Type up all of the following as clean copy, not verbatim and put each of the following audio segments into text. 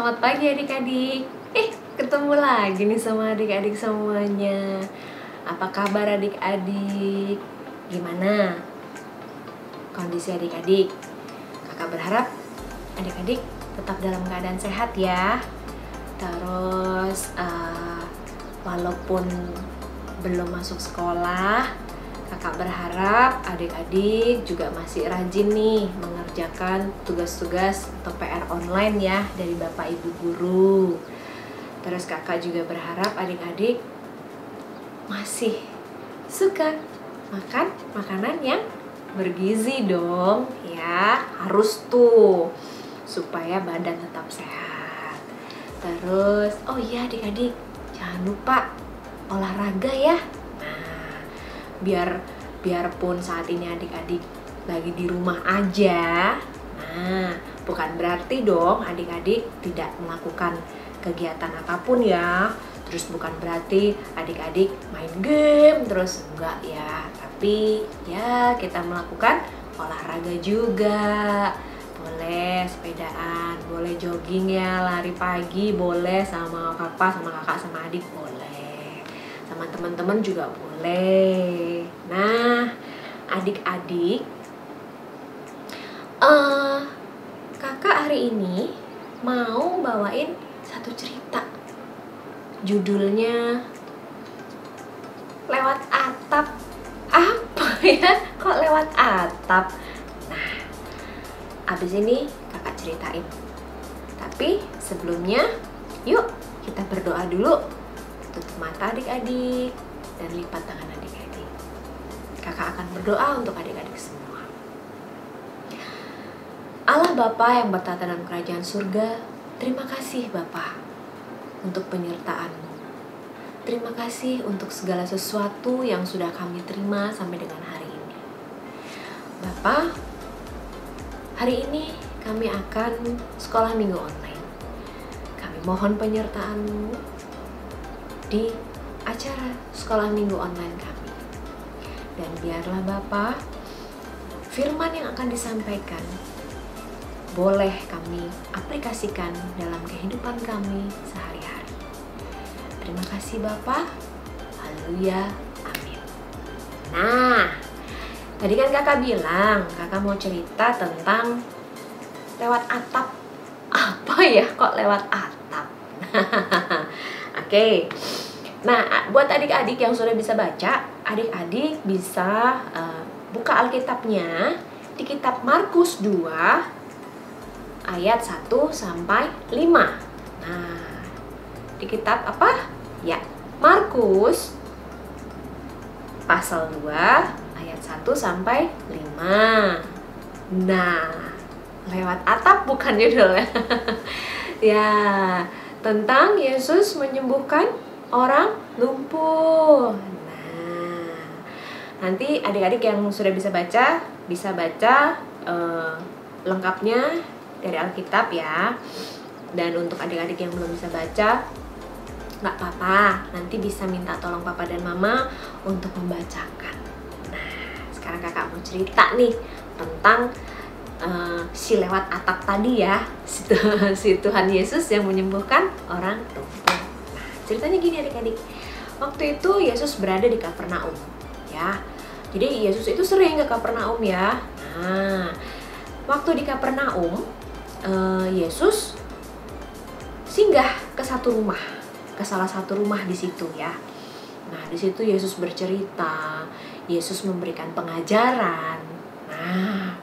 Selamat pagi adik-adik. Ketemu lagi nih sama adik-adik semuanya. Apa kabar adik-adik? Gimana kondisi adik-adik? Kakak berharap adik-adik tetap dalam keadaan sehat ya. Terus walaupun belum masuk sekolah, kakak berharap adik-adik juga masih rajin nih mengerjakan tugas-tugas atau PR online ya dari Bapak Ibu Guru. Terus kakak juga berharap adik-adik masih suka makan makanan yang bergizi dong ya. Harus tuh supaya badan tetap sehat. Terus oh iya adik-adik, jangan lupa olahraga ya. Biarpun saat ini adik-adik lagi di rumah aja, bukan berarti dong adik-adik tidak melakukan kegiatan apapun ya. Terus bukan berarti adik-adik main game terus, enggak ya. Tapi ya kita melakukan olahraga juga. Boleh sepedaan, boleh jogging ya, lari pagi boleh sama papa, sama kakak, sama adik boleh. Sama teman-teman juga boleh. Nah, adik-adik, kakak hari ini mau bawain satu cerita. Judulnya Lewat Atap. Apa ya? Kok lewat atap? Nah, abis ini kakak ceritain. Tapi sebelumnya, yuk kita berdoa dulu. Tutup mata adik-adik dan lipat tangan adik-adik. Kakak akan berdoa untuk adik-adik semua. Allah Bapa yang bertata dalam kerajaan surga, terima kasih Bapa untuk penyertaan-Mu. Terima kasih untuk segala sesuatu yang sudah kami terima sampai dengan hari ini. Bapa, hari ini kami akan sekolah minggu online. Kami mohon penyertaan-Mu di acara sekolah minggu online kami. Dan biarlah Bapa, firman yang akan disampaikan boleh kami aplikasikan dalam kehidupan kami sehari-hari. Terima kasih Bapa. Haleluya. Amin. Nah, tadi kan kakak bilang kakak mau cerita tentang lewat atap. Apa ya kok lewat atap? Oke. Nah, buat adik-adik yang sudah bisa baca, adik-adik bisa buka Alkitabnya di kitab Markus 2 ayat 1 sampai 5. Nah, di kitab apa? Ya, Markus pasal 2 ayat 1 sampai 5. Nah, lewat atap bukan judulnya. Ya, tentang Yesus menyembuhkan orang lumpuh. Nah, nanti adik-adik yang sudah bisa baca lengkapnya dari Alkitab ya. Dan untuk adik-adik yang belum bisa baca, nggak apa-apa, nanti bisa minta tolong papa dan mama untuk membacakan. Nah, sekarang kakak mau cerita nih tentang si lewat atap tadi ya, si Tuhan Yesus yang menyembuhkan orang lumpuh. Nah, ceritanya gini adik-adik. Waktu itu Yesus berada di Kapernaum ya. Jadi Yesus itu sering ke Kapernaum ya. Nah, waktu di Kapernaum Yesus singgah ke salah satu rumah di situ ya. Nah, di situ Yesus bercerita, Yesus memberikan pengajaran. Nah,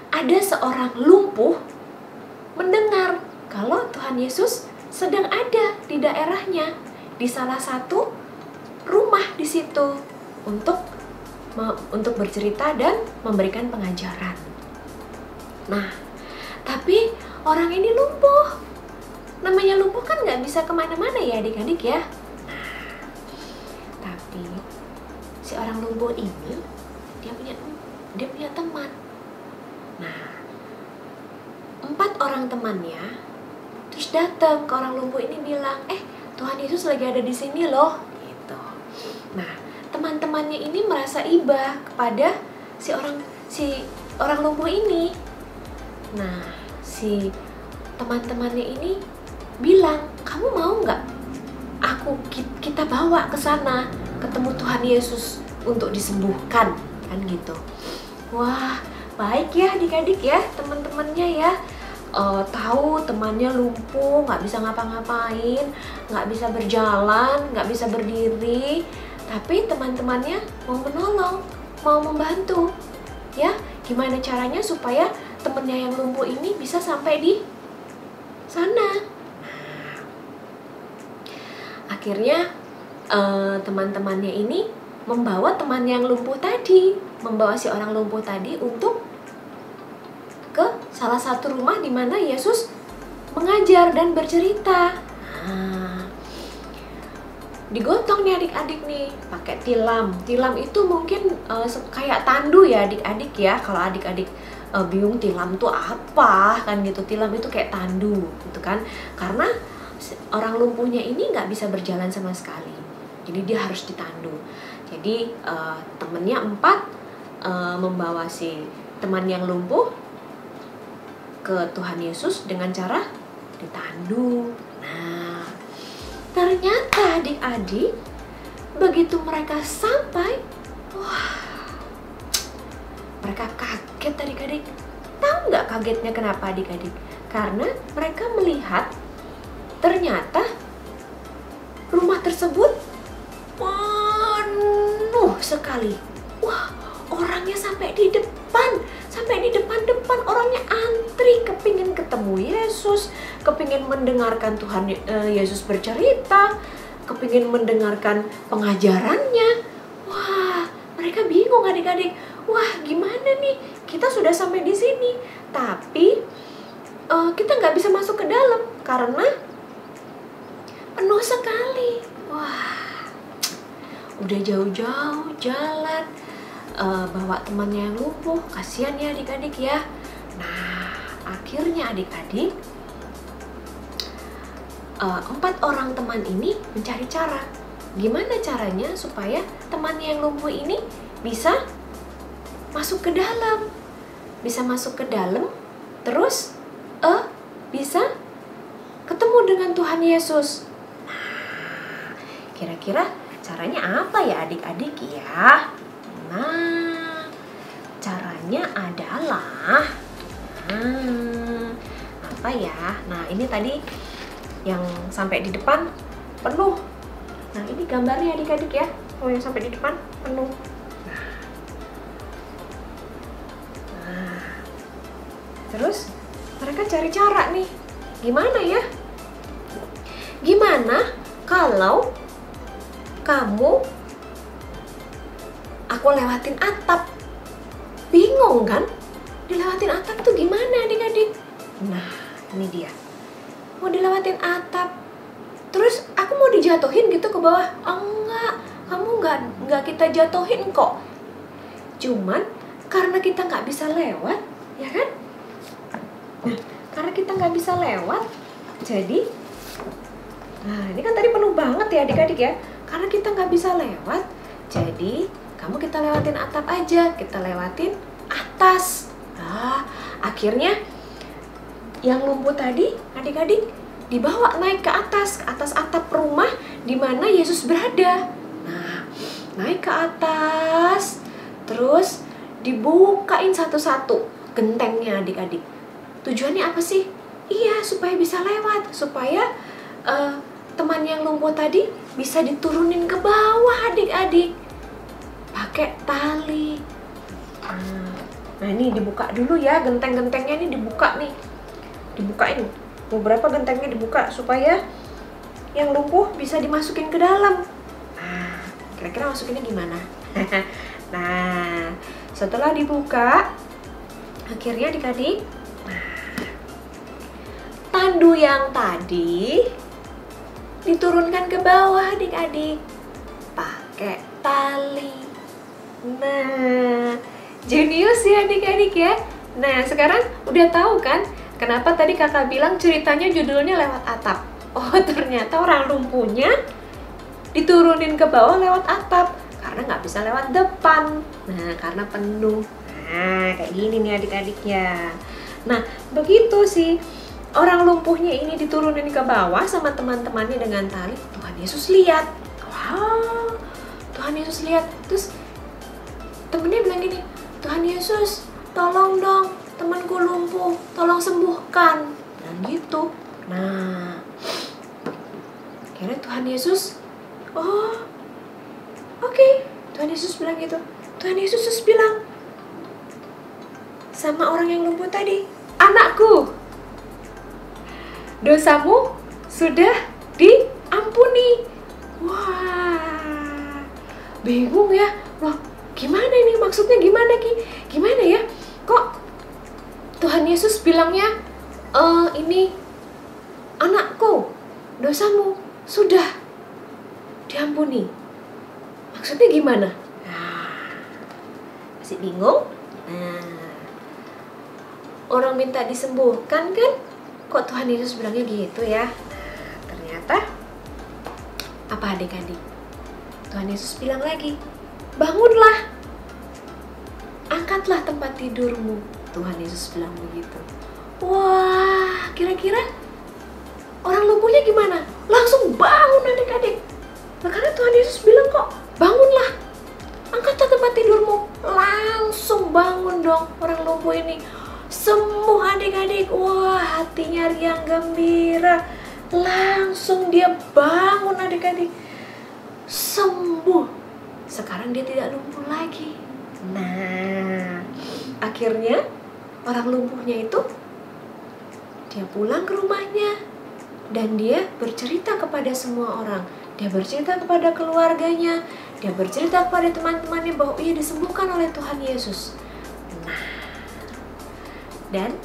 ada seorang lumpuh mendengar kalau Tuhan Yesus sedang ada di daerahnya, di salah satu rumah di situ untuk bercerita dan memberikan pengajaran. Nah, tapi orang ini lumpuh. Namanya lumpuh kan nggak bisa kemana-mana ya adik-adik ya. Nah, tapi si orang lumpuh ini dia punya teman. Nah, 4 orang temannya terus datang ke orang lumpuh ini bilang, Tuhan Yesus lagi ada di sini loh, gitu. Nah, teman-temannya ini merasa iba kepada si orang lumpuh ini. Nah, si teman-temannya ini bilang, kamu mau nggak kita bawa ke sana ketemu Tuhan Yesus untuk disembuhkan, kan gitu. Wah, baik ya adik-adik ya, teman-temannya ya. Tahu temannya lumpuh, nggak bisa ngapa-ngapain, nggak bisa berjalan, nggak bisa berdiri, tapi teman-temannya mau menolong, mau membantu. Ya, gimana caranya supaya temennya yang lumpuh ini bisa sampai di sana? Akhirnya teman-temannya ini membawa teman yang lumpuh tadi, membawa si orang lumpuh tadi untuk ke salah satu rumah di mana Yesus mengajar dan bercerita. Digotong nih adik-adik nih, pakai tilam. Tilam itu mungkin kayak tandu ya adik-adik ya. Kalau adik-adik bingung tilam itu apa kan gitu, tilam itu kayak tandu gitu kan. Karena orang lumpuhnya ini nggak bisa berjalan sama sekali, jadi dia harus ditandu. Jadi temennya 4 membawa si teman yang lumpuh ke Tuhan Yesus dengan cara ditandu. Nah, ternyata adik-adik begitu mereka sampai, wah, mereka kaget adik-adik. Tahu nggak kagetnya kenapa adik-adik? Karena mereka melihat ternyata rumah tersebut penuh sekali. Wah, orangnya sampai di depan orangnya antri, kepingin ketemu Yesus, kepingin mendengarkan Tuhan Yesus bercerita, kepingin mendengarkan pengajarannya. Wah, mereka bingung adik-adik. Wah, gimana nih? Kita sudah sampai di sini, tapi kita nggak bisa masuk ke dalam karena penuh sekali. Wah, udah jauh-jauh jalan, bawa temannya yang lumpuh, kasihan ya adik-adik ya. Nah, akhirnya adik-adik 4 orang teman ini mencari cara. Gimana caranya supaya temannya yang lumpuh ini bisa masuk ke dalam, terus bisa ketemu dengan Tuhan Yesus. Nah, kira-kira caranya apa ya adik-adik ya? Nah, caranya adalah apa ya? Nah, ini tadi yang sampai di depan penuh. Nah, ini gambarnya adik-adik ya. Oh, yang sampai di depan penuh. Nah, terus mereka cari cara nih. Gimana ya? Gimana kalau aku lewatin atap? Bingung kan? Dilewatin atap tuh gimana adik-adik? Nah, ini dia. Mau dilewatin atap, terus aku mau dijatuhin gitu ke bawah? Oh, enggak, kamu enggak kita jatuhin kok. Cuman karena kita nggak bisa lewat, ya kan? Nah, karena kita nggak bisa lewat, jadi, nah ini kan tadi penuh banget ya adik-adik ya. Karena kita nggak bisa lewat, jadi kamu kita lewatin atap aja, kita lewatin atas. Nah, akhirnya yang lumpuh tadi adik-adik dibawa naik ke atas atap rumah di mana Yesus berada. Nah, naik ke atas, terus dibukain satu-satu gentengnya adik-adik. Tujuannya apa sih? Iya, supaya bisa lewat, supaya teman yang lumpuh tadi bisa diturunin ke bawah adik-adik pakai tali. Nah, ini dibuka dulu ya, genteng-gentengnya ini dibuka nih, dibukain. Beberapa gentengnya dibuka supaya yang lumpuh bisa dimasukin ke dalam. Nah, kira-kira masukinnya gimana? Nah, setelah dibuka, akhirnya adik-adik, tandu yang tadi diturunkan ke bawah adik-adik pakai tali. Nah, jenius ya adik-adik ya. Nah, sekarang udah tahu kan kenapa tadi kakak bilang ceritanya judulnya lewat atap. Oh, ternyata orang lumpuhnya diturunin ke bawah lewat atap karena nggak bisa lewat depan. Nah, karena penuh. Nah, kayak gini nih adik-adiknya. Nah, begitu sih orang lumpuhnya ini diturunin ke bawah sama teman-temannya dengan tali, Tuhan Yesus lihat. Wow, Tuhan Yesus lihat. Terus temennya bilang gini, Tuhan Yesus, tolong dong, temanku lumpuh, tolong sembuhkan. Dan gitu. Nah, akhirnya Tuhan Yesus, oh, oke. Tuhan Yesus bilang gitu. Tuhan Yesus bilang sama orang yang lumpuh tadi, anakku, dosamu sudah diampuni. Wah, bingung ya. Loh, gimana ini? Maksudnya gimana Ki? Gimana ya? Kok Tuhan Yesus bilangnya, ini anakku, dosamu sudah diampuni. Maksudnya gimana? Nah, masih bingung? Nah, orang minta disembuhkan kan? Kok Tuhan Yesus bilangnya gitu ya? Nah, ternyata apa adik-adik? Tuhan Yesus bilang lagi, bangunlah, angkatlah tempat tidurmu. Tuhan Yesus bilang begitu. Wah, kira-kira orang lumpuhnya gimana? Langsung bangun adik-adik. Nah, karena Tuhan Yesus bilang kok, bangunlah, angkatlah tempat tidurmu. Langsung bangun dong orang lumpuh ini. Sembuh adik-adik. Wah, hatinya riang gembira. Langsung dia bangun adik-adik. Sembuh. Sekarang dia tidak lumpuh lagi. Nah, akhirnya orang lumpuhnya itu dia pulang ke rumahnya dan dia bercerita kepada semua orang. Dia bercerita kepada keluarganya, dia bercerita kepada teman-temannya bahwa ia disembuhkan oleh Tuhan Yesus. Nah, dan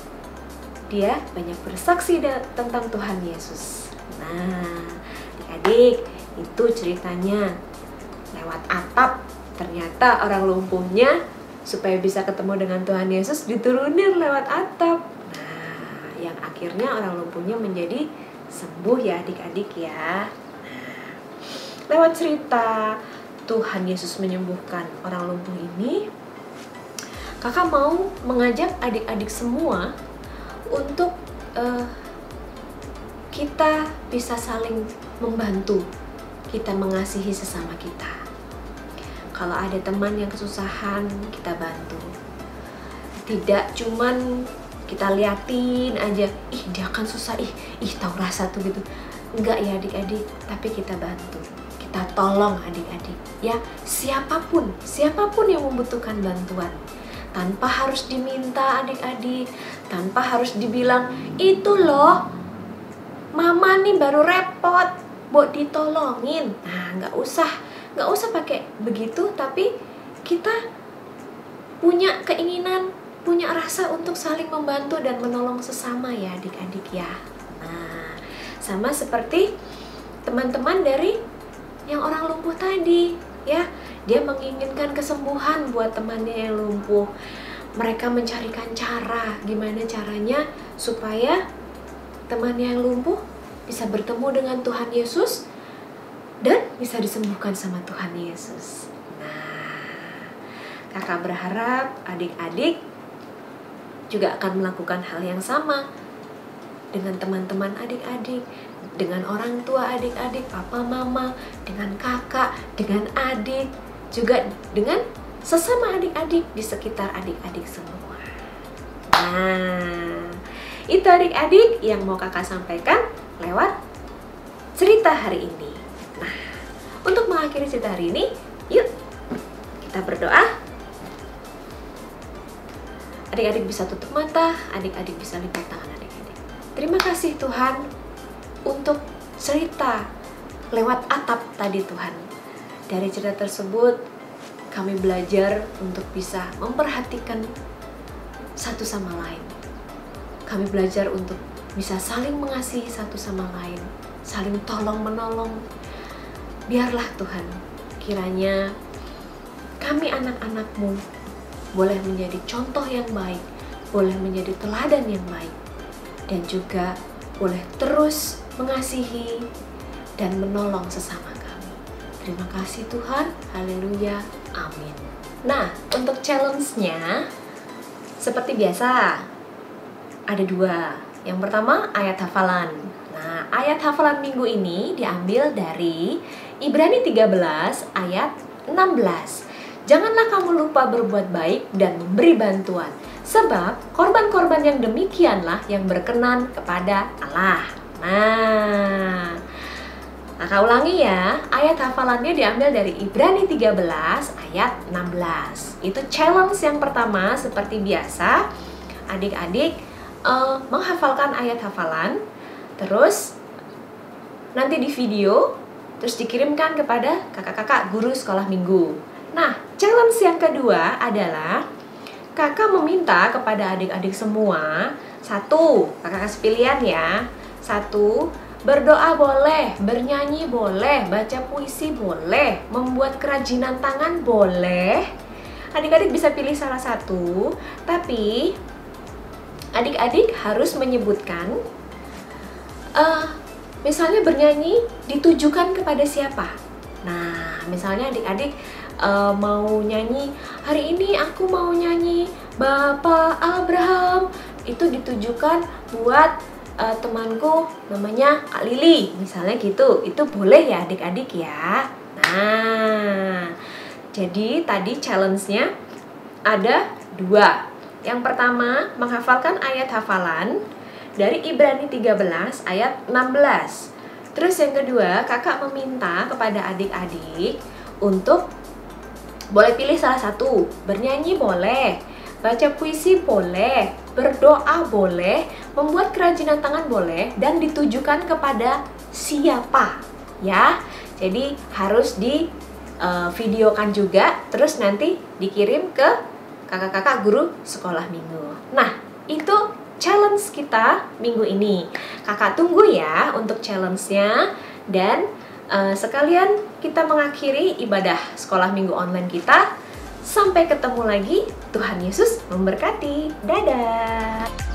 dia banyak bersaksi tentang Tuhan Yesus. Nah, adik-adik, itu ceritanya lewat atap. Ternyata orang lumpuhnya supaya bisa ketemu dengan Tuhan Yesus diturunin lewat atap. Nah, yang akhirnya orang lumpuhnya menjadi sembuh ya adik-adik ya. Nah, lewat cerita Tuhan Yesus menyembuhkan orang lumpuh ini, kakak mau mengajak adik-adik semua untuk kita bisa saling membantu, kita mengasihi sesama kita. Kalau ada teman yang kesusahan, kita bantu. Tidak cuman kita liatin aja, ih dia kan susah, ih tahu rasa tuh gitu. Enggak ya adik-adik, tapi kita bantu. Kita tolong adik-adik ya, siapapun yang membutuhkan bantuan. Tanpa harus diminta adik-adik, tanpa harus dibilang, itu loh mama nih baru repot buat ditolongin. Nah, nggak usah pakai begitu, tapi kita punya keinginan, punya rasa untuk saling membantu dan menolong sesama ya adik-adik ya. Nah, sama seperti teman-teman dari yang orang lumpuh tadi ya, dia menginginkan kesembuhan buat temannya yang lumpuh. Mereka mencarikan cara, gimana caranya supaya temannya yang lumpuh bisa bertemu dengan Tuhan Yesus dan bisa disembuhkan sama Tuhan Yesus. Nah, kakak berharap adik-adik juga akan melakukan hal yang sama dengan teman-teman adik-adik, dengan orang tua adik-adik, papa mama, dengan kakak, dengan adik, juga dengan sesama adik-adik di sekitar adik-adik semua. Nah, itu adik-adik yang mau kakak sampaikan lewat cerita hari ini. Nah, untuk mengakhiri cerita hari ini, yuk kita berdoa. Adik-adik bisa tutup mata, adik-adik bisa lipat tangan adik-adik. Terima kasih Tuhan untuk cerita lewat atap tadi Tuhan. Dari cerita tersebut kami belajar untuk bisa memperhatikan satu sama lain. Kami belajar untuk bisa saling mengasihi satu sama lain, saling tolong menolong. Biarlah Tuhan, kiranya kami anak-anak-Mu boleh menjadi contoh yang baik, boleh menjadi teladan yang baik, dan juga boleh terus mengasihi dan menolong sesama kami. Terima kasih Tuhan, haleluya, amin. Nah, untuk challenge-nya seperti biasa ada 2. Yang pertama, ayat hafalan. Nah, ayat hafalan minggu ini diambil dari Ibrani 13 ayat 16. Janganlah kamu lupa berbuat baik dan memberi bantuan, sebab korban-korban yang demikianlah yang berkenan kepada Allah. Nah, Kakak ulangi ya, ayat hafalannya diambil dari Ibrani 13 ayat 16. Itu challenge yang pertama, seperti biasa. Adik-adik menghafalkan ayat hafalan, terus nanti di video, terus dikirimkan kepada kakak-kakak guru sekolah minggu. Nah, challenge yang kedua adalah kakak meminta kepada adik-adik semua, satu, kakak kasih pilihan ya, satu, berdoa boleh, bernyanyi boleh, baca puisi boleh, membuat kerajinan tangan boleh. Adik-adik bisa pilih salah satu, tapi adik-adik harus menyebutkan, misalnya bernyanyi ditujukan kepada siapa. Nah, misalnya adik-adik mau nyanyi, hari ini aku mau nyanyi Bapak Abraham, itu ditujukan buat temanku namanya Kak Lili, misalnya gitu. Itu boleh ya adik-adik ya. Nah, jadi tadi challenge-nya ada dua. Yang pertama, menghafalkan ayat hafalan dari Ibrani 13 ayat 16. Terus yang kedua, kakak meminta kepada adik-adik untuk boleh pilih salah satu. Bernyanyi boleh, baca puisi boleh, berdoa boleh, membuat kerajinan tangan boleh, dan ditujukan kepada siapa ya. Jadi harus di videokan juga, terus nanti dikirim ke kakak-kakak guru sekolah minggu. Nah, itu challenge kita minggu ini. Kakak tunggu ya untuk challenge-nya. Dan sekalian kita mengakhiri ibadah sekolah minggu online kita. Sampai ketemu lagi. Tuhan Yesus memberkati. Dadah.